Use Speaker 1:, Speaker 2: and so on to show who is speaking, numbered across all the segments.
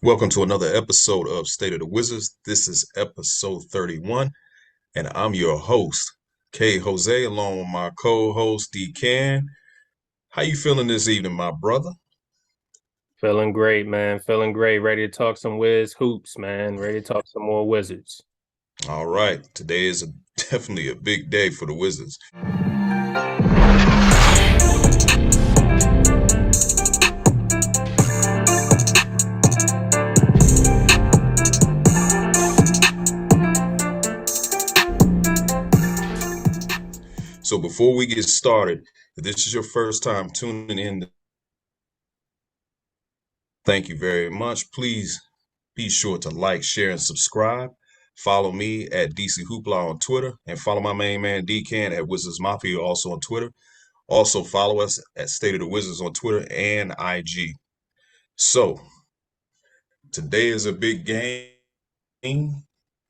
Speaker 1: Welcome to another episode of State of the Wizards. This is episode 31, and I'm your host, K. Jose, along with my co-host, D. Can. How you feeling this evening, my brother?
Speaker 2: Feeling great, man. Feeling great. Ready to talk some Wiz hoops, man. Ready to talk some more Wizards.
Speaker 1: All right, today is definitely a big day for the Wizards. So before we get started, if this is your first time tuning in, thank you very much. Please be sure to like, share, and subscribe. Follow me at DC Hoopla on Twitter, and follow my main man D Can at Wizards Mafia also on Twitter. Also follow us at State of the Wizards on Twitter and IG. So today is a big game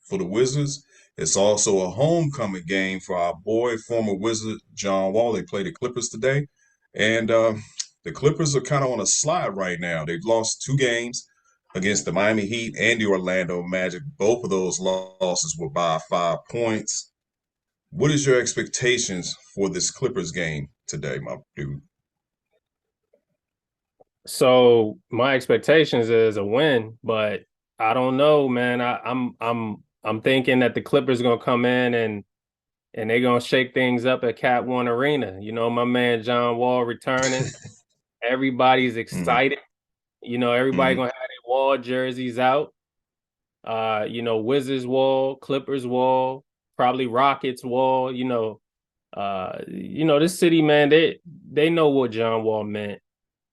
Speaker 1: for the Wizards. It's also a homecoming game for our boy, former Wizard John Wall. They play the Clippers today, and the Clippers are kind of on a slide right now. They've lost two games against the Miami Heat and the Orlando Magic. Both of those losses were by 5 points. What is your expectations for this Clippers game today, my dude?
Speaker 2: So my expectations is a win, but I don't know, man. I'm thinking that the Clippers gonna come in and they're gonna shake things up at Cat One Arena. You know, my man John Wall returning. Everybody's
Speaker 1: Mm-hmm.
Speaker 2: excited. You know, everybody gonna have their Wall jerseys out. Wizards Wall, Clippers Wall, probably Rockets Wall. This city, man, they know what John Wall meant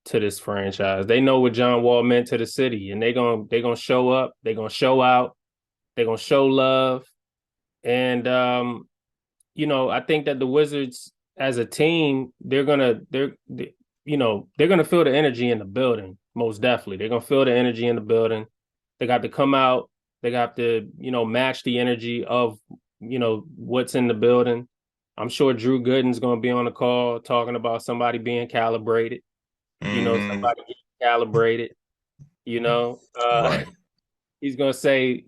Speaker 2: to this franchise. They know what John Wall meant to the city, and they gonna show up. They gonna show out. They gonna show love. And I think that the Wizards as a team, they're gonna feel the energy in the building. Most definitely, they're gonna feel the energy in the building. They got to come out. They got to match the energy of what's in the building. I'm sure Drew Gooden's going to be on the call talking about somebody being calibrated,
Speaker 1: Mm-hmm.
Speaker 2: somebody getting calibrated, you know.
Speaker 1: Right.
Speaker 2: He's going to say,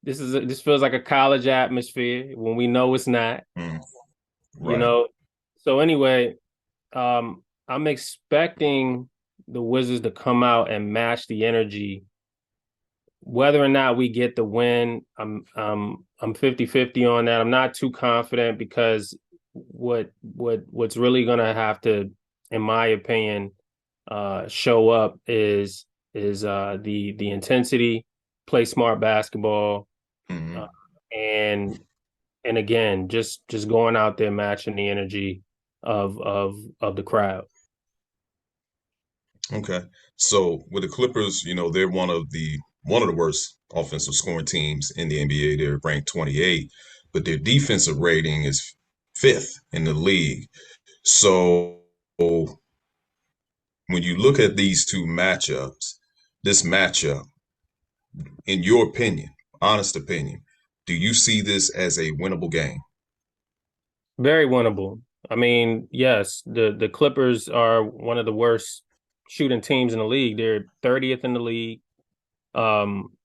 Speaker 2: this feels like a college atmosphere when we know it's not,
Speaker 1: Mm.
Speaker 2: you
Speaker 1: Right.
Speaker 2: know. So anyway, I'm expecting the Wizards to come out and match the energy. Whether or not we get the win, I'm 50-50 on that. I'm not too confident because what's really gonna have to, in my opinion, show up is the intensity, play smart basketball, uh,
Speaker 1: Mm-hmm.
Speaker 2: and and again, just going out there matching the energy of the crowd.
Speaker 1: Okay. So with the Clippers, they're one of the worst offensive scoring teams in the NBA. They're ranked 28, but their defensive rating is fifth in the league. So when you look at these two matchups, this matchup, in your opinion, honest opinion, do you see this as a winnable game?
Speaker 2: Very winnable. I mean, yes, the Clippers are one of the worst shooting teams in the league. They're 30th in the league.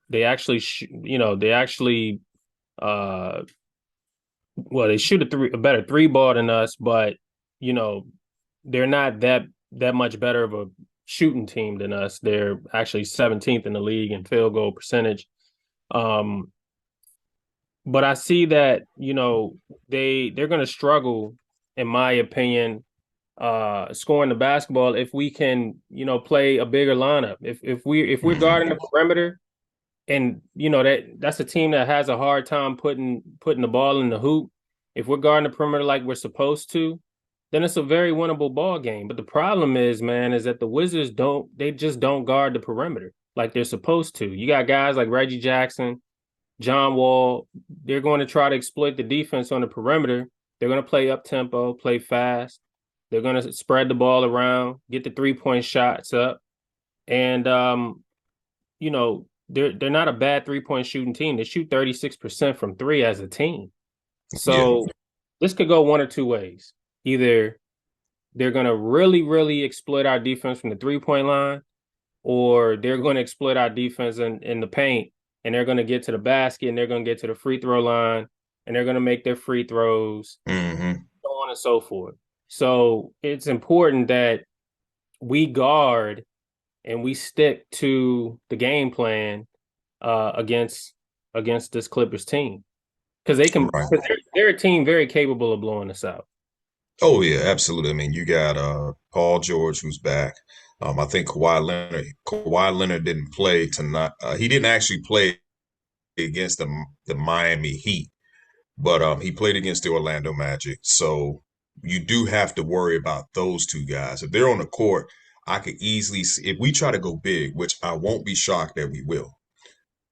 Speaker 2: They actually, they actually, uh, well, they shoot a better three ball than us, but you know, they're not that much better of a shooting team than us. They're actually 17th in the league in field goal percentage. Um, but I see that they're going to struggle, in my opinion, scoring the basketball if we can play a bigger lineup. If we're guarding the
Speaker 1: Hmm.
Speaker 2: perimeter, and that's a team that has a hard time putting the ball in the hoop. If we're guarding the perimeter like we're supposed to, then it's a very winnable ball game. But the problem is, man, is that the Wizards just don't guard the perimeter like they're supposed to. You got guys like Reggie Jackson, John Wall. They're going to try to exploit the defense on the perimeter. They're going to play up tempo, play fast. They're going to spread the ball around, get the 3-point shots up, and they're not a bad 3-point shooting team. They shoot 36% from three as a team.
Speaker 1: Yeah.
Speaker 2: So this could go one or two ways. Either they're going to really, really exploit our defense from the 3-point line, or they're going to exploit our defense in the paint, and they're going to get to the basket, and they're going to get to the free throw line, and they're going to make their free throws,
Speaker 1: Hmm.
Speaker 2: so on and so forth. So it's important that we guard and we stick to the game plan against this Clippers team, because
Speaker 1: Right.
Speaker 2: they're a team very capable of blowing us out.
Speaker 1: Oh yeah, absolutely. I mean, you got Paul George who's back. I think Kawhi Leonard didn't play tonight. He didn't actually play against the Miami Heat, but he played against the Orlando Magic. So you do have to worry about those two guys. If they're on the court, I could easily see if we try to go big, which I won't be shocked that we will.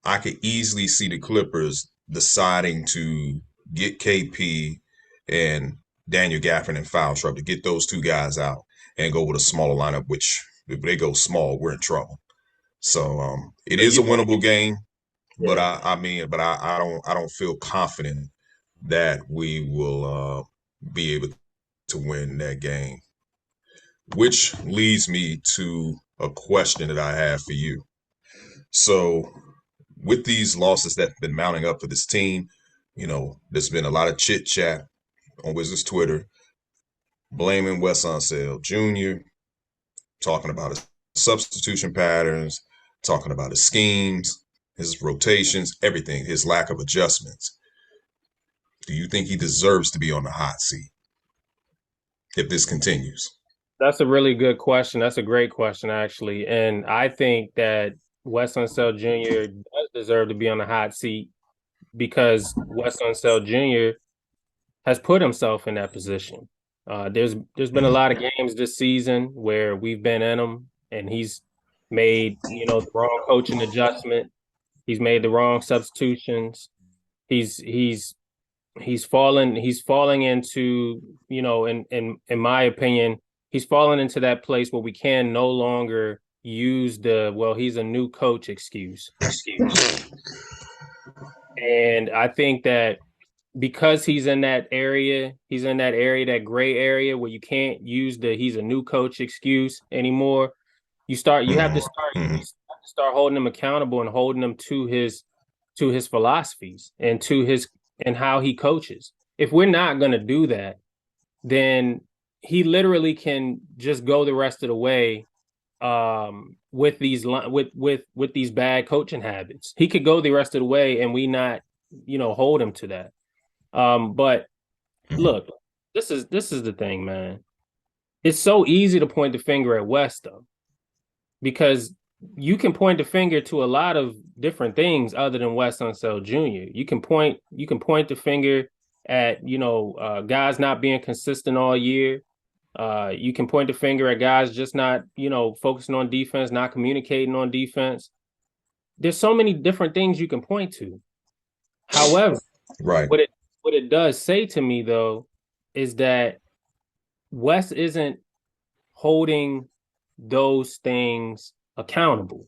Speaker 1: I could easily see the Clippers deciding to get KP and Daniel Gafford in foul trouble to get those two guys out and go with a smaller lineup, which if they go small, we're in trouble. So it
Speaker 2: So
Speaker 1: is a
Speaker 2: you think,
Speaker 1: winnable game, but
Speaker 2: yeah,
Speaker 1: I don't feel confident that we will be able to win that game. Which leads me to a question that I have for you. So with these losses that have been mounting up for this team, there's been a lot of chit chat on Wizards Twitter blaming Wes Unseld Jr., talking about his substitution patterns, talking about his schemes, his rotations, everything, his lack of adjustments. Do you think he deserves to be on the hot seat if this continues?
Speaker 2: that's a really good question. That's a great question, actually. And I think that Wes Unseld Jr. does deserve to be on the hot seat because Wes Unseld Jr. has put himself in that position. There's been a
Speaker 1: Mm-hmm.
Speaker 2: lot of games this season where we've been in him, and he's made the wrong coaching adjustment. He's made the wrong substitutions. He's he's he's falling into, in my opinion, he's fallen into that place where we can no longer use the, well, he's a new coach excuse. And I think that because he's in that area, that gray area where you can't use the he's a new coach excuse anymore. You have to
Speaker 1: Mm-hmm.
Speaker 2: start you
Speaker 1: Mm-hmm.
Speaker 2: have to start holding him accountable and holding him to his philosophies and to his and how he coaches. If we're not going to do that, then he literally can just go the rest of the way, with these bad coaching habits. He could go the rest of the way and we not, hold him to that. But
Speaker 1: Mm-hmm.
Speaker 2: look, this is the thing, man. It's so easy to point the finger at West, though, because you can point the finger to a lot of different things other than West Unseld Jr. You can point the finger at, guys not being consistent all year. You can point the finger at guys just not, focusing on defense, not communicating on defense. There's so many different things you can point to. However,
Speaker 1: Right.
Speaker 2: what it what it does say to me, though, is that Wes isn't holding those things accountable.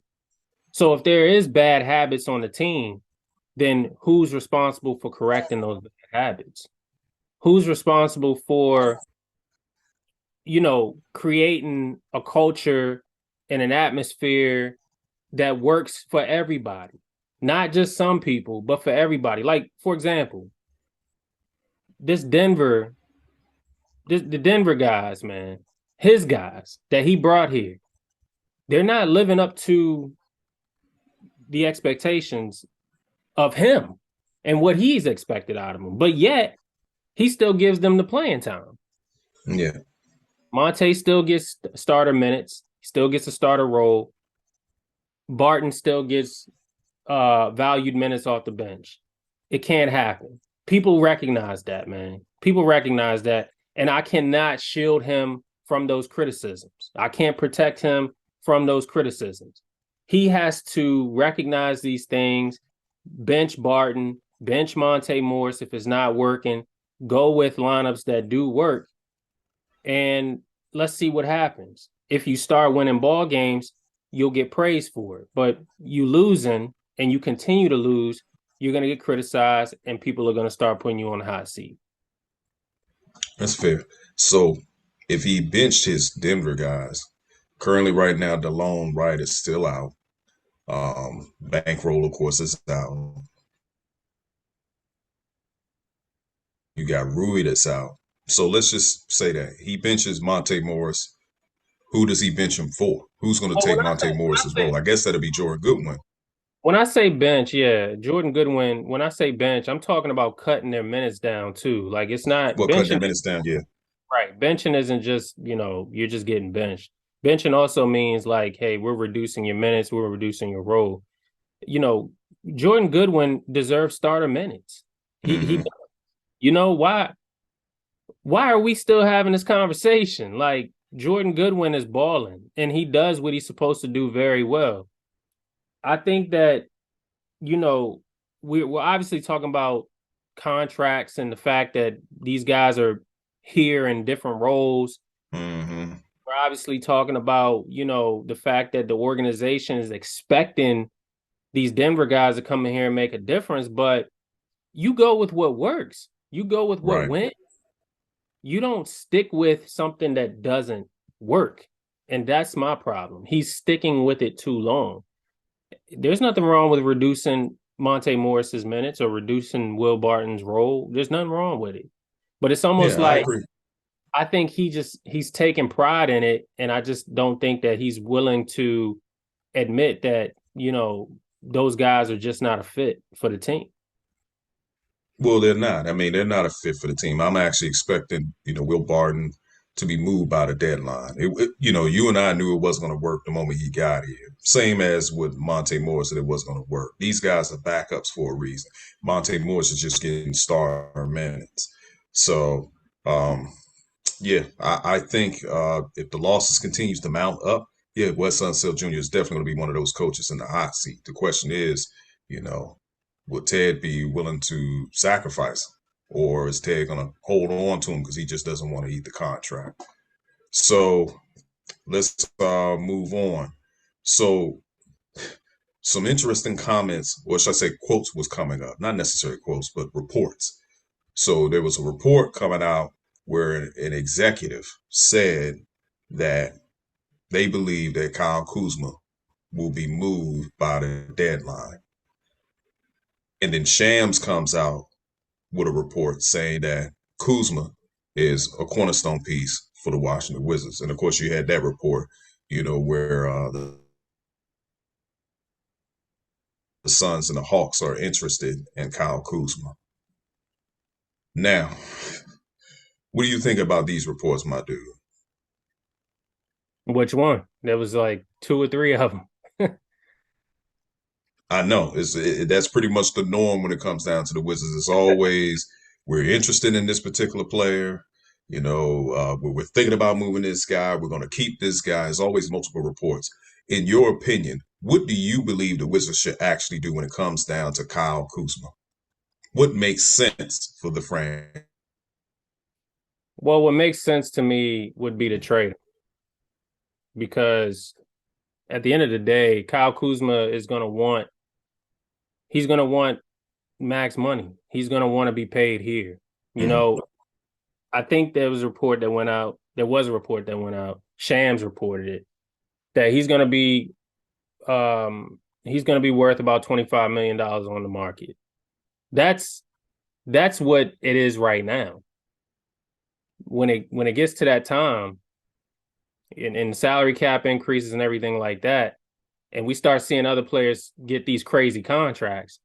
Speaker 2: So if there is bad habits on the team, then who's responsible for correcting those bad habits? Who's responsible for, creating a culture and an atmosphere that works for everybody, not just some people, but for everybody? Like, for example, this Denver, the Denver guys, man, his guys that he brought here, they're not living up to the expectations of him and what he's expected out of them. But yet, he still gives them the playing time.
Speaker 1: Yeah.
Speaker 2: Monte still gets starter minutes, still gets a starter role. Barton still gets valued minutes off the bench. It can't happen. People recognize that, man. People recognize that. And I cannot shield him from those criticisms. I can't protect him from those criticisms. He has to recognize these things, bench Barton, bench Monte Morris if it's not working, go with lineups that do work, and let's see what happens. If you start winning ball games, you'll get praised for it. But you losing and you continue to lose, you're going to get criticized and people are going to start putting you on the hot seat.
Speaker 1: That's fair. So if he benched his Denver guys, Currently, right now, DeLone Wright is still out. Bankroll, of course, is out. You got Rui that's out. So let's just say that he benches Monte Morris. Who does he bench him for? Who's going to
Speaker 2: Well,
Speaker 1: take Monte Morris's role? I guess that'll be Jordan Goodwin.
Speaker 2: when I say bench, yeah, Jordan Goodwin. When I say bench, I'm talking about cutting their minutes down too. Like it's not
Speaker 1: Well, cutting the
Speaker 2: benching.
Speaker 1: minutes down, yeah.
Speaker 2: Right. Benching isn't just, you're just getting benched. Benching also means like, hey, we're reducing your minutes, we're reducing your role. You know, Jordan Goodwin deserves starter minutes. He
Speaker 1: Hmm.
Speaker 2: why are we still having this conversation? Like Jordan Goodwin is balling and he does what he's supposed to do very well. I think that, you know, we're obviously talking about contracts and the fact that these guys are here in different roles.
Speaker 1: Hmm.
Speaker 2: We're obviously talking about, the fact that the organization is expecting these Denver guys to come in here and make a difference, but you go with what works. You go with what
Speaker 1: Right.
Speaker 2: wins. You don't stick with something that doesn't work. And that's my problem. He's sticking with it too long. There's nothing wrong with reducing Monte Morris's minutes or reducing Will Barton's role. There's nothing wrong with it. But it's almost
Speaker 1: Yeah, I
Speaker 2: like
Speaker 1: agree.
Speaker 2: I think he's taking pride in it, and I just don't think that he's willing to admit that those guys are just not a fit for the team.
Speaker 1: Well, they're not. I mean, they're not a fit for the team. I'm actually expecting, Will Barton to be moved by the deadline. You and I knew it wasn't going to work the moment he got here. Same as with Monte Morris, that it wasn't going to work. These guys are backups for a reason. Monte Morris is just getting star minutes. So, um, yeah, I think if the losses continues to mount up, yeah, Wes Unseld Jr. is definitely going to be one of those coaches in the hot seat. The question is, you know, will Ted be willing to sacrifice him, or is Ted going to hold on to him because he just doesn't want to eat the contract? So let's move on. So some interesting comments, or should I say quotes, was coming up. Not necessarily quotes, but reports. So there was a report coming out where an executive said that they believe that Kyle Kuzma will be moved by the deadline. And then Shams comes out with a report saying that Kuzma is a cornerstone piece for the Washington Wizards. And of course, you had that report, where the Suns and the Hawks are interested in Kyle Kuzma. Now, what do you think about these reports, my dude?
Speaker 2: Which one? There was like two or three of them.
Speaker 1: I know that's pretty much the norm when it comes down to the Wizards. It's always we're interested in this particular player. We're thinking about moving this guy. We're going to keep this guy. There's always multiple reports. In your opinion, what do you believe the Wizards should actually do when it comes down to Kyle Kuzma? What makes sense for the franchise?
Speaker 2: Well, what makes sense to me would be to trade him because at the end of the day, Kyle Kuzma is going to want he's going to want max money. He's going to want to be paid here. You
Speaker 1: Mm-hmm.
Speaker 2: know, I think there was a report that went out. There was a report that went out. Shams reported it that he's going to be worth about $25 million on the market. That's that's what it is right now. When it gets to that time and salary cap increases and everything like that, and we start seeing other players get these crazy contracts,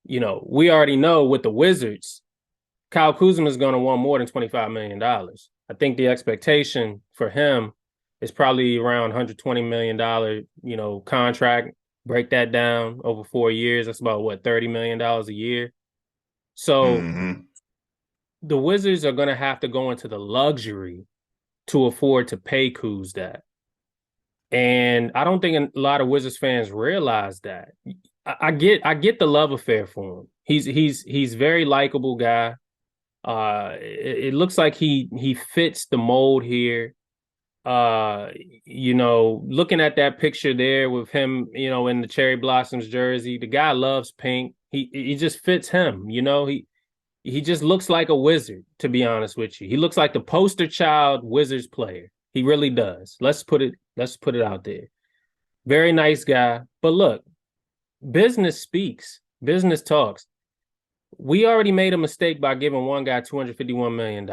Speaker 2: we already know with the Wizards, Kyle Kuzma is going to want more than $25 million. I think the expectation for him is probably around $120 million, contract. Break that down over 4 years. That's about what, $30 million a year. So
Speaker 1: Mm-hmm.
Speaker 2: the Wizards are going to have to go into the luxury to afford to pay Kuz that. And I don't think a lot of Wizards fans realize that. I get the love affair for him. He's very likable guy. It looks like he fits the mold here. Looking at that picture there with him, in the Cherry Blossoms jersey, the guy loves pink. He just fits him, he just looks like a wizard, to be honest with you. He looks like the poster child Wizards player. He really does. Let's put it out there. Very nice guy. But look, business speaks, business talks. We already made a mistake by giving one guy $251 million.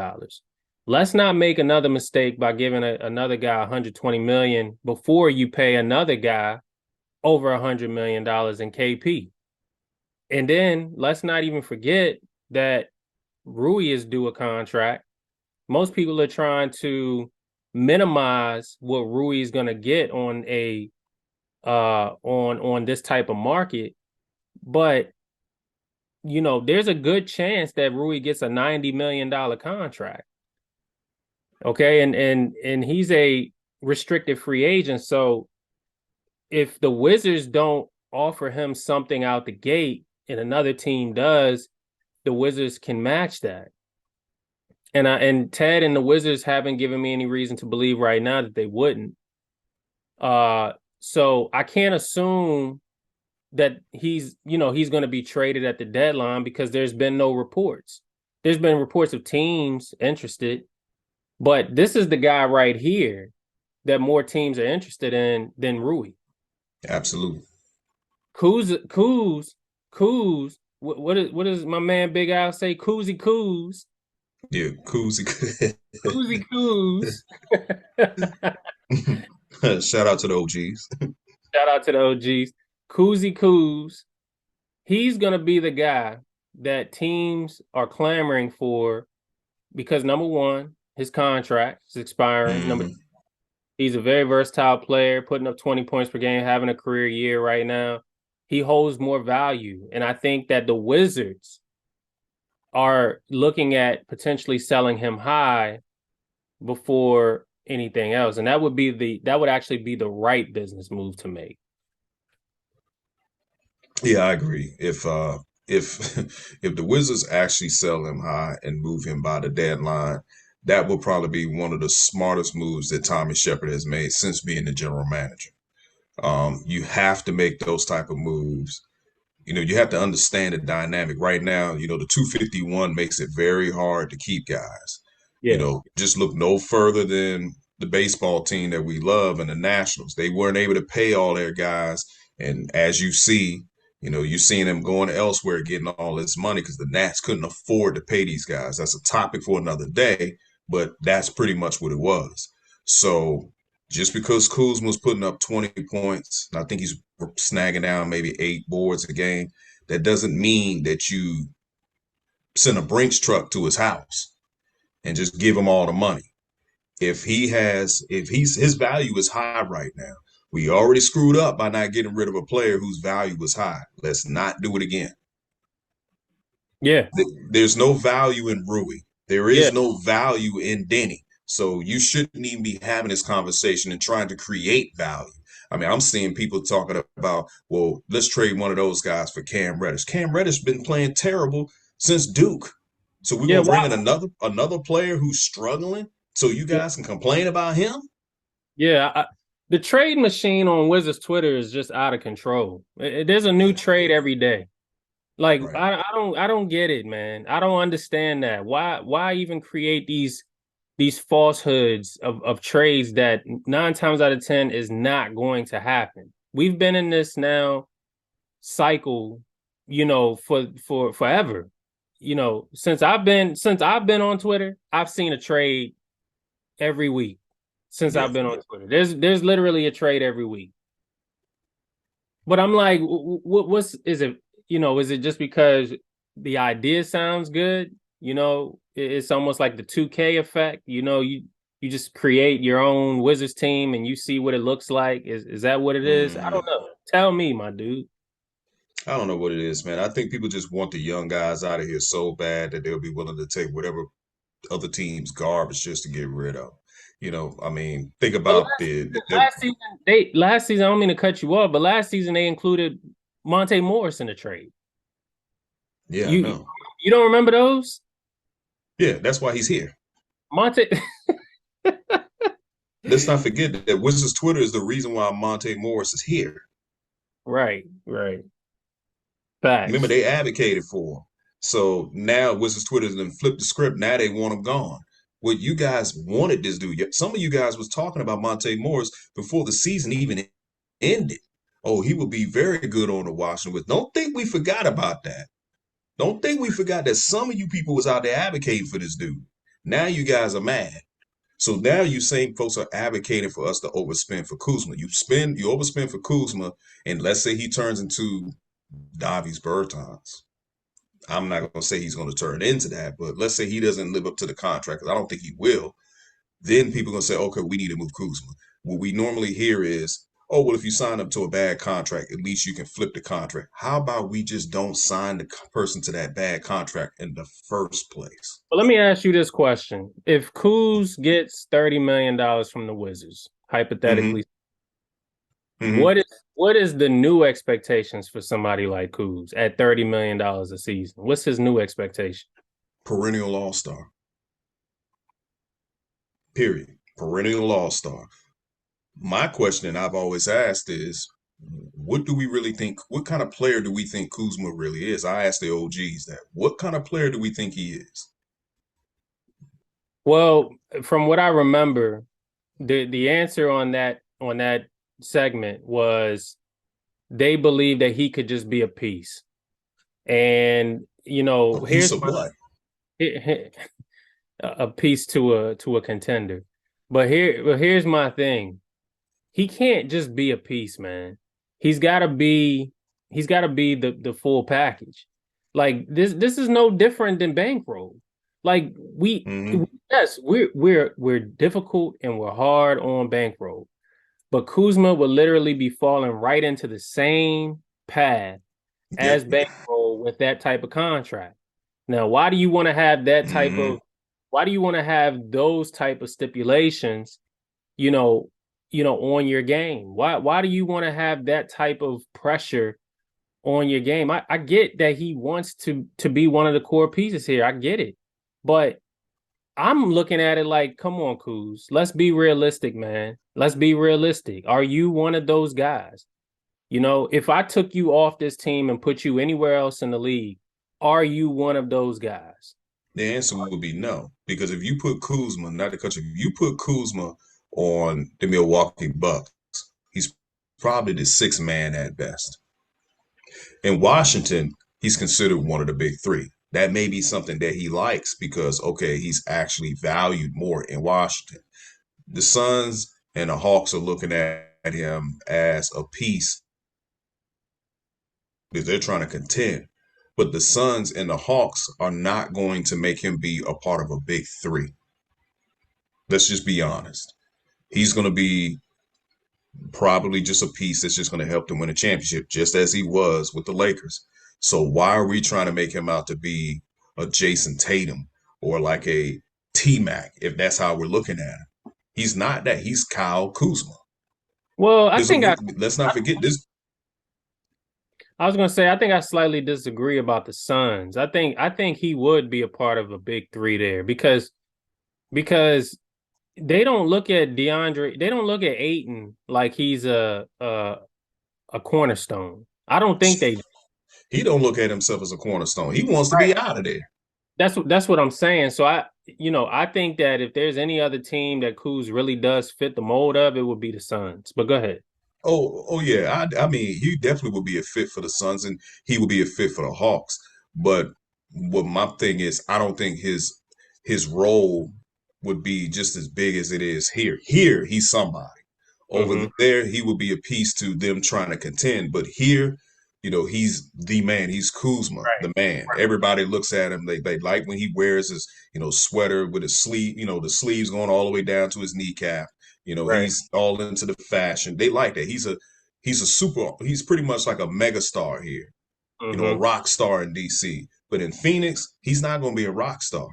Speaker 2: Let's not make another mistake by giving another guy $120 million before you pay another guy over $100 million in KP. And then let's not even forget that Rui is due a contract. Most people are trying to minimize what Rui is going to get on a on this type of market, but there's a good chance that Rui gets a $90 million contract. Okay, and he's a restricted free agent, so if the Wizards don't offer him something out the gate and another team does, the Wizards can match that. And Ted and the Wizards haven't given me any reason to believe right now that they wouldn't. So I can't assume that he's going to be traded at the deadline because there's been no reports. There's been reports of teams interested, but this is the guy right here that more teams are interested in than Rui.
Speaker 1: Absolutely.
Speaker 2: Kuz. What is my man Big Al say? Kuz.
Speaker 1: Yeah, Kuzma.
Speaker 2: Kuz.
Speaker 1: Shout out to the OGs.
Speaker 2: Shout out to the OGs. Kuz. He's going to be the guy that teams are clamoring for because number one, his contract is expiring. Number two,
Speaker 1: Hmm.
Speaker 2: he's a very versatile player, putting up 20 points per game, having a career year right now. He holds more value. And I think that the Wizards are looking at potentially selling him high before anything else. And that would actually be the right business move to make.
Speaker 1: Yeah, I agree. If if the Wizards actually sell him high and move him by the deadline, that will probably be one of the smartest moves that Tommy Shepard has made since being the general manager. You have to make those type of moves. You have to understand the dynamic right now. The 251 makes it very hard to keep guys.
Speaker 2: Yeah.
Speaker 1: Just look no further than the baseball team that we love and the Nationals. They weren't able to pay all their guys. And as you see, you're seeing them going elsewhere getting all this money because the Nats couldn't afford to pay these guys. That's a topic for another day, but that's pretty much what it was. So just because Kuzma's putting up 20 points, and I think he's snagging down maybe 8 boards a game, that doesn't mean that you send a Brinks truck to his house and just give him all the money. If his value is high right now, we already screwed up by not getting rid of a player whose value was high. Let's not do it again.
Speaker 2: Yeah.
Speaker 1: There's no value in Rui. There
Speaker 2: Yeah.
Speaker 1: is no value in Denny. So you shouldn't even be having this conversation and trying to create value. I mean, I'm seeing people talking about, well, let's trade one of those guys for Cam Reddish. Cam Reddish been playing terrible since Duke. So we're
Speaker 2: Yeah.
Speaker 1: gonna bring
Speaker 2: Wow.
Speaker 1: in another player who's struggling so you
Speaker 2: Yeah.
Speaker 1: guys can complain about him?
Speaker 2: Yeah. The trade machine on Wizards Twitter is just out of control. There's a new
Speaker 1: Yeah,
Speaker 2: trade every day. Like
Speaker 1: right.
Speaker 2: I don't get it, man. I don't understand that. Why even create these falsehoods of trades that 9 times out of 10 is not going to happen. We've been in this now cycle, for forever. Since I've been on Twitter, I've seen a trade every week since
Speaker 1: Yeah.
Speaker 2: I've been on Twitter. There's literally a trade every week. But I'm like, what's is it? Is it just because the idea sounds good? It's almost like the 2K effect. You just create your own Wizards team and you see what it looks like. Is that what it is? I
Speaker 1: Hmm.
Speaker 2: don't know. Tell me, my dude.
Speaker 1: I don't know what it is, man. I think people just want the young guys out of here so bad that they'll be willing to take whatever other team's garbage just to get rid of. I mean, think
Speaker 2: But
Speaker 1: about the
Speaker 2: last season, I don't mean to cut you off, but last season they included Monte Morris in the trade.
Speaker 1: yeah, I
Speaker 2: You
Speaker 1: know.
Speaker 2: you don't remember those?
Speaker 1: Yeah, that's why he's here.
Speaker 2: Monte
Speaker 1: Let's not forget that Wizards Twitter is the reason why Monte Morris is here.
Speaker 2: Right, right.
Speaker 1: Remember,
Speaker 2: Facts.
Speaker 1: they advocated for him. So now Wizards Twitter has then flipped the script. Now they want him gone. what you guys wanted this dude. Some of you guys was talking about Monte Morris before the season even ended. Oh, he would be very good on the Washington. With don't think we forgot about that. Don't think we forgot that some of you people was out there advocating for this dude. Now you guys are mad. So now you same folks are advocating for us to overspend for Kuzma. You overspend for Kuzma, and let's say he turns into Davies Bertans. I'm not gonna say he's gonna turn into that, but let's say he doesn't live up to the contract, because I don't think he will. Then people are gonna say, okay, we need to move Kuzma. What we normally hear is, oh, well, if you sign up to a bad contract, at least you can flip the contract. How about we just don't sign the person to that bad contract in the first place?
Speaker 2: But let me ask you this question. If Kuz gets $30 million from the Wizards,
Speaker 1: Mm-hmm.
Speaker 2: hypothetically,
Speaker 1: Mm-hmm.
Speaker 2: what is the new expectations for somebody like Kuz at $30 million a season? What's his new expectation?
Speaker 1: Perennial all-star. Period. Perennial all-star. My question I've always asked is, what do we really think? What kind of player do we think Kuzma really is? I asked the OGs that. What kind of player do we think he is?
Speaker 2: Well, from what I remember, the answer on that segment was they believe that he could just be a piece. And
Speaker 1: A piece of what?
Speaker 2: a piece to a contender. Here's my thing. He can't just be a piece, man. He's got to be the full package. Like this is no different than bankroll. Like
Speaker 1: Mm-hmm.
Speaker 2: yes, we're difficult and we're hard on bankroll. But Kuzma would literally be falling right into the same path
Speaker 1: Yeah.
Speaker 2: as bankroll with that type of contract. Now, why do you want to have that type
Speaker 1: Mm-hmm.
Speaker 2: of why do you want to have those type of stipulations, you know, on your game? Why do you want to have that type of pressure on your game? I get that he wants to be one of the core pieces here. I get it. But I'm looking at it like, come on, Kuz. Let's be realistic, man. Let's be realistic. Are you one of those guys? If I took you off this team and put you anywhere else in the league, are you one of those guys?
Speaker 1: The answer would be no. Because if you put Kuzma, not the country, if you put Kuzma on the Milwaukee Bucks, he's probably the sixth man at best. In Washington, he's considered one of the big three. That may be something that he likes because, okay, he's actually valued more in Washington. The Suns and the Hawks are looking at him as a piece because they're trying to contend. But the Suns and the Hawks are not going to make him be a part of a big three. Let's just be honest. He's going to be probably just a piece that's just going to help them win a championship, just as he was with the Lakers. So why are we trying to make him out to be a Jason Tatum or like a T Mac if that's how we're looking at him? He's not that. He's Kyle Kuzma.
Speaker 2: Well,
Speaker 1: This, let's not forget this.
Speaker 2: I was gonna say I think I slightly disagree about the Suns. I think he would be a part of a big three there because they don't look at DeAndre, they don't look at Ayton like he's a cornerstone. I don't think they
Speaker 1: He don't look at himself as a cornerstone. He wants to be out of there.
Speaker 2: that's what I'm saying. So I think that if there's any other team that Kuz really does fit the mold of, it would be the Suns. But go ahead.
Speaker 1: Oh yeah. I mean, he definitely would be a fit for the Suns, and he would be a fit for the Hawks. But what my thing is, I don't think his role would be just as big as it is here. Here, he's somebody. Over
Speaker 2: Mm-hmm.
Speaker 1: there, he would be a piece to them trying to contend. But here, he's the man. He's Kuzma,
Speaker 2: Right.
Speaker 1: the man. Everybody looks at him. They like when he wears his, sweater with his sleeve, the sleeves going all the way down to his kneecap.
Speaker 2: Right.
Speaker 1: He's all into the fashion. They like that. He's pretty much like a mega star here, a
Speaker 2: Mm-hmm.
Speaker 1: rock star in DC. But in Phoenix, he's not going to be a rock star.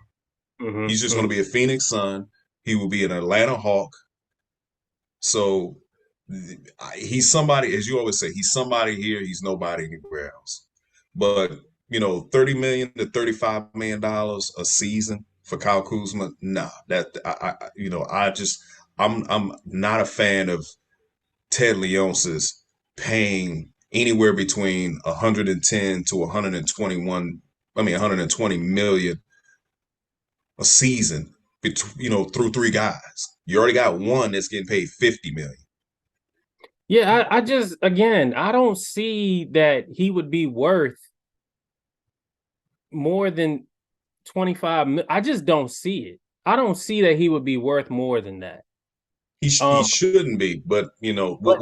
Speaker 1: He's just
Speaker 2: Mm-hmm.
Speaker 1: going to be a Phoenix Sun. He will be an Atlanta Hawk. So he's somebody, as you always say, he's somebody here. He's nobody anywhere else. But 30 million to $35 million a season for Kyle Kuzma, nah. That I'm not a fan of Ted Leonsis paying anywhere between 110 to 121. I mean, 120 million a season through three guys. You already got one that's getting paid 50 million.
Speaker 2: Yeah, I just again, I don't see that he would be worth more than 25 I just don't see it. I don't see that he would be worth more than that.
Speaker 1: He
Speaker 2: Um,
Speaker 1: shouldn't be, but
Speaker 2: but,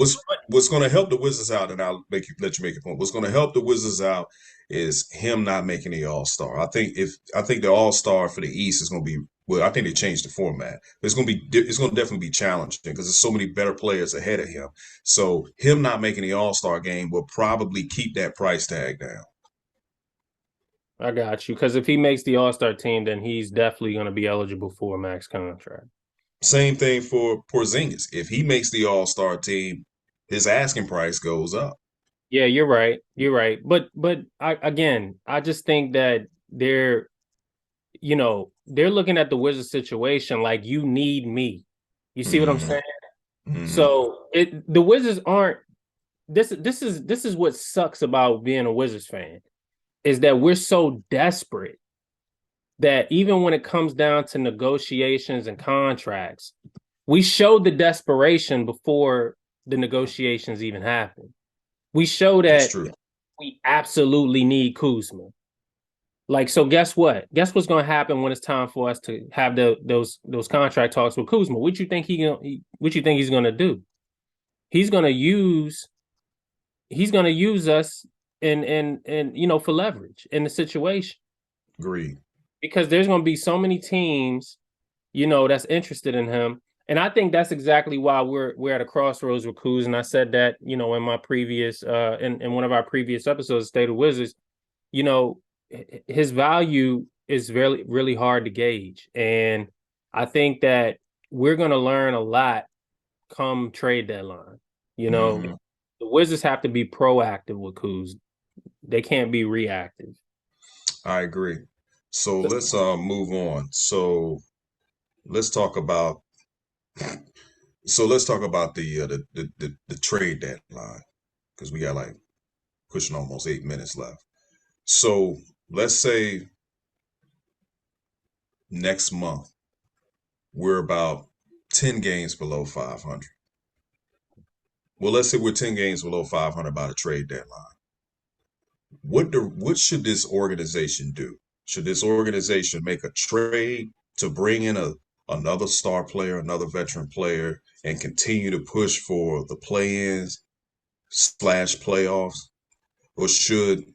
Speaker 1: what's going to help the Wizards out, and I'll let you make a point. What's going to help the Wizards out is him not making the All Star. I think the All Star for the East is going to be well. I think they changed the format. It's going to definitely be challenging because there's so many better players ahead of him. So him not making the All Star game will probably keep that price tag down.
Speaker 2: I got you. Because if he makes the All Star team, then he's definitely going to be eligible for a max contract.
Speaker 1: Same thing for Porzingis. If he makes the All Star team, his asking price goes up.
Speaker 2: Yeah, you're right. You're right. But I just think that they're looking at the Wizards situation like you need me. You see what I'm
Speaker 1: Hmm.
Speaker 2: saying?
Speaker 1: Hmm.
Speaker 2: So the Wizards aren't this is what sucks about being a Wizards fan is that we're so desperate that even when it comes down to negotiations and contracts, we showed the desperation before the negotiations even happen. We show
Speaker 1: That's
Speaker 2: that
Speaker 1: true.
Speaker 2: we absolutely need Kuzma. Like, so guess what? Guess what's going to happen when it's time for us to have those contract talks with Kuzma? What you think he's going to do? He's going to use he's going to use us and for leverage in the situation
Speaker 1: Agreed.
Speaker 2: because there's going to be so many teams that's interested in him. And I think that's exactly why we're at a crossroads with Kuz. And I said that, in my previous in one of our previous episodes of State of Wizards, you know, his value is really, really hard to gauge. And I think that we're gonna learn a lot come trade deadline. You know,
Speaker 1: Hmm.
Speaker 2: the Wizards have to be proactive with Kuz. They can't be reactive.
Speaker 1: I agree. So let's move on. Let's talk about let's talk about the trade deadline because we got like pushing almost 8 minutes left. So let's say next month we're about 10 games below 500. Well, let's say we're 10 games below 500 by the trade deadline. What should this organization do? Should this organization make a trade to bring in another star player, another veteran player, and continue to push for the play-ins slash playoffs? Or should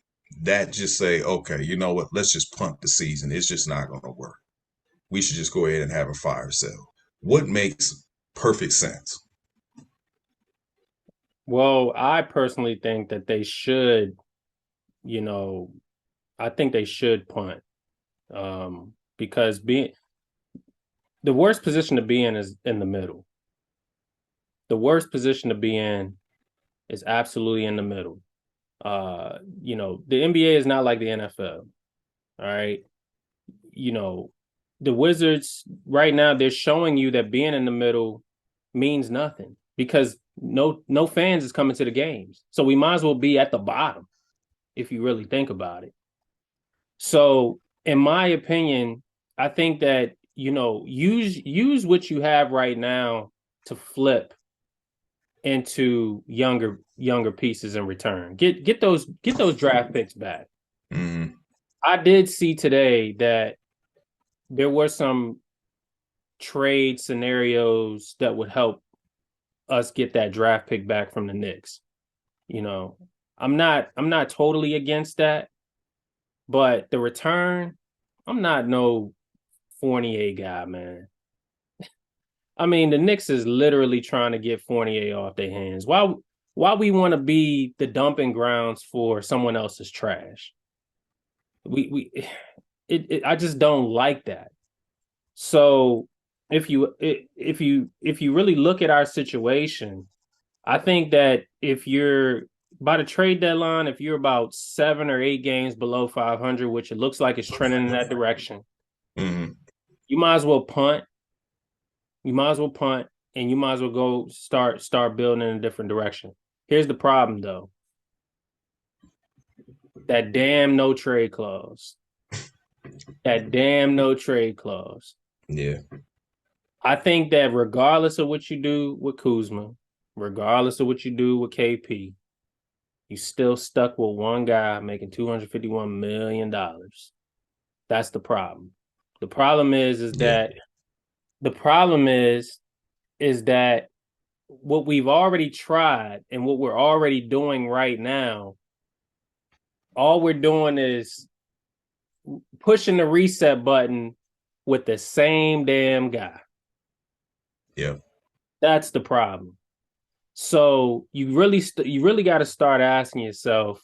Speaker 1: that just say, okay, you know what, let's just punt the season. It's just not going to work. We should just go ahead and have a fire sale. What makes perfect sense?
Speaker 2: Well, I personally think that they should, you know, I think they should punt. Because being the worst position to be in is in the middle. The worst position to be in is absolutely in the middle. The NBA is not like the NFL. All right. You know, the Wizards right now, they're showing you that being in the middle means nothing because no fans is coming to the games. So we might as well be at the bottom if you really think about it. So in my opinion, I think that, use what you have right now to flip into younger pieces in return. Get those draft picks back.
Speaker 1: Mm-hmm.
Speaker 2: I did see today that there were some trade scenarios that would help us get that draft pick back from the Knicks. You know, I'm not totally against that, but the return, I'm not no Fournier guy, man. I mean, the Knicks is literally trying to get Fournier off their hands. Why we want to be the dumping grounds for someone else's trash? We I just don't like that. So if you really look at our situation, I think that if you're by the trade deadline, if you're about 7 or 8 games below 500, which it looks like it's trending in that direction,
Speaker 1: Mm-hmm.
Speaker 2: you might as well punt. You might as well punt, and you might as well go start building in a different direction. Here's the problem, though: that damn no trade clause. That damn no trade clause.
Speaker 1: Yeah.
Speaker 2: I think that regardless of what you do with Kuzma, regardless of what you do with KP, you still stuck with one guy making $251 million. That's the problem. The problem is
Speaker 1: Yeah.
Speaker 2: that the problem is that what we've already tried and what we're already doing right now, all we're doing is pushing the reset button with the same damn guy.
Speaker 1: Yeah.
Speaker 2: That's the problem. So you really got to start asking yourself,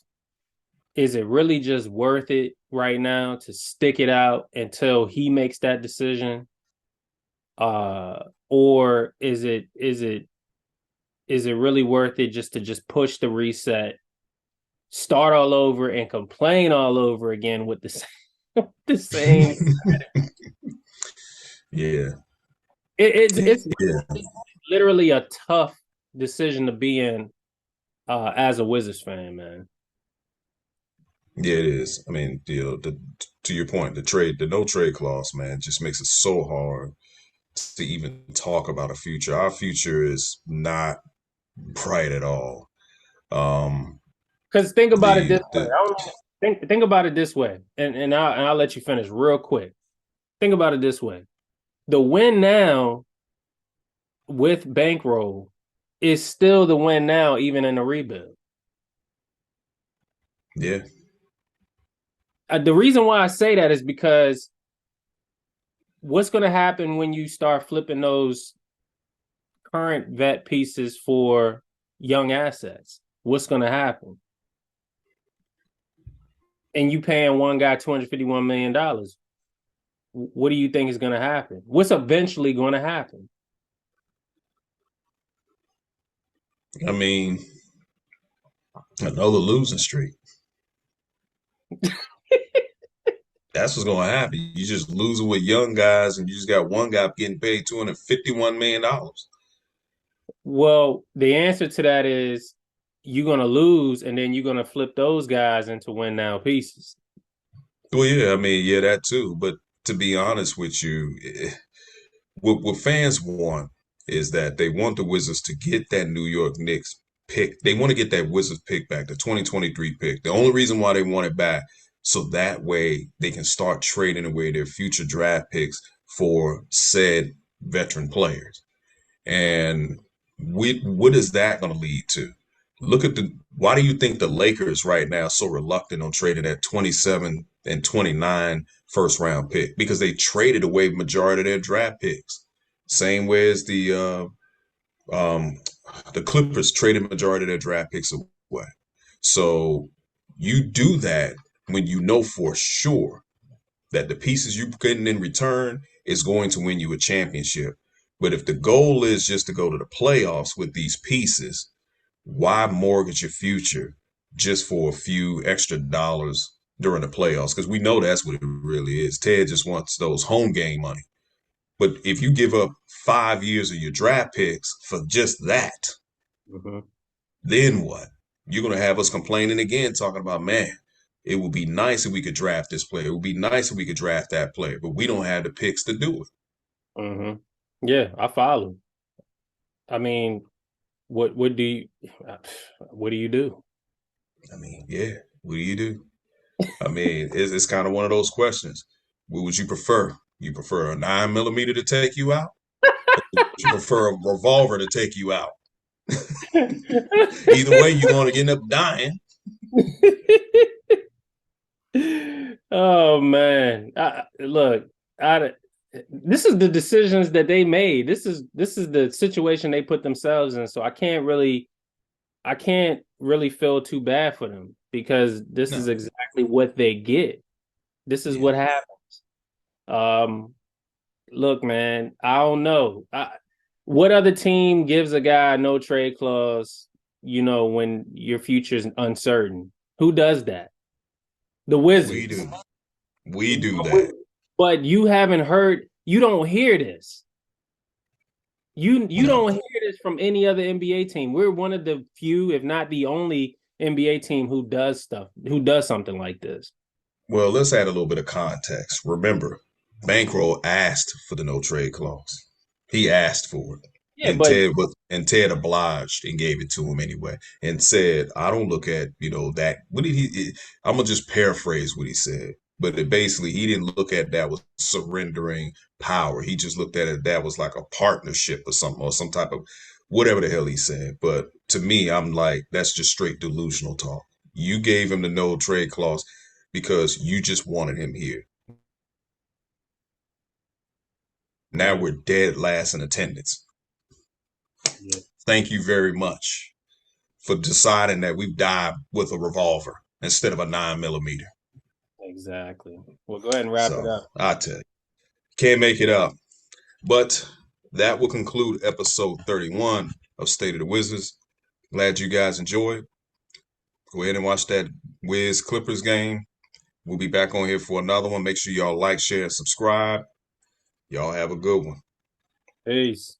Speaker 2: is it really just worth it right now to stick it out until he makes that decision? Or is it really worth it just to just push the reset, start all over, and complain all over again with the same, the same.
Speaker 1: Yeah.
Speaker 2: It's
Speaker 1: Yeah.
Speaker 2: literally a tough decision to be in as a Wizards fan, man.
Speaker 1: Yeah, it is. I mean, to your point, the no trade clause, man, just makes it so hard to even talk about a future. Our future is not bright at all. Um,
Speaker 2: Because think about it
Speaker 1: the
Speaker 2: this way.
Speaker 1: the
Speaker 2: I don't think about it this way, and I'll let you finish real quick. Think about it this way: the win now with bankroll is still the win now, even in a rebuild.
Speaker 1: yeah,
Speaker 2: The reason why I say that is because what's going to happen when you start flipping those current vet pieces for young assets? What's going to happen? And you paying one guy $251 million. What do you think is going to happen? What's eventually going to happen?
Speaker 1: I mean, another losing streak. That's what's going to happen. You just losing with young guys, and you just got one guy getting paid $251 million.
Speaker 2: Well, the answer to that is you're going to lose, and then you're going to flip those guys into win now pieces.
Speaker 1: Well, yeah, I mean, yeah, that too. But to be honest with you, what fans want is that they want the Wizards to get that New York Knicks pick. They want to get that Wizards pick back, the 2023 pick. The only reason why they want it back, so that way they can start trading away their future draft picks for said veteran players. And what is that going to lead to? Look at why do you think the Lakers right now are so reluctant on trading that 27 and 29 first round pick? Because they traded away majority of their draft picks. Same way as um, the Clippers traded majority of their draft picks away. So you do that when you know for sure that the pieces you're getting in return is going to win you a championship. But if the goal is just to go to the playoffs with these pieces, why mortgage your future just for a few extra dollars during the playoffs? Because we know that's what it really is. Ted just wants those home game money. But if you give up 5 years of your draft picks for just that,
Speaker 2: Mm-hmm.
Speaker 1: then what? You're going to have us complaining again, talking about, man, it would be nice if we could draft this player. It would be nice if we could draft that player, but we don't have the picks to do it.
Speaker 2: Mm-hmm. Yeah, I follow. I mean, what do you what do you do?
Speaker 1: I mean, yeah, what do you do? I mean, it's kind of one of those questions. What would you prefer? You prefer a 9 millimeter to take you out? Would you prefer a revolver to take you out? Either way, you're going to end up dying.
Speaker 2: Oh man, look, this is the decisions that they made. This is the situation they put themselves in. So I can't really feel too bad for them because this is
Speaker 1: No,
Speaker 2: exactly what they get. This is
Speaker 1: yeah,
Speaker 2: what happens. Um, Look, man, I don't know. What other team gives a guy a no trade clause? When your future is uncertain, who does that? The
Speaker 1: we
Speaker 2: Wizards.
Speaker 1: do. We do that.
Speaker 2: But you haven't heard. You don't hear this. You
Speaker 1: No.
Speaker 2: don't hear this from any other NBA team. We're one of the few, if not the only NBA team who does something like this.
Speaker 1: Well, let's add a little bit of context. Remember, Bankroll asked for the no trade clause. He asked for it.
Speaker 2: Yeah, but
Speaker 1: And Ted obliged and gave it to him anyway and said, I don't look at, that. What did he I'm gonna just paraphrase what he said. But basically he didn't look at that was surrendering power. He just looked at it that was like a partnership or something or some type of whatever the hell he said. But to me, I'm like, that's just straight delusional talk. You gave him the no trade clause because you just wanted him here. Now
Speaker 2: right,
Speaker 1: we're dead last in attendance.
Speaker 2: yeah,
Speaker 1: Thank you very much for deciding that we've died with a revolver instead of a 9 millimeter.
Speaker 2: exactly. Well, go ahead and wrap it
Speaker 1: So
Speaker 2: up.
Speaker 1: I tell you, can't make it up. But that will conclude episode 31 of State of the Wizards. Glad you guys enjoyed. Go ahead and watch that Wiz Clippers game. We'll be back on here for another one. Make sure y'all like, share, and subscribe. Y'all have a good one.
Speaker 2: Peace.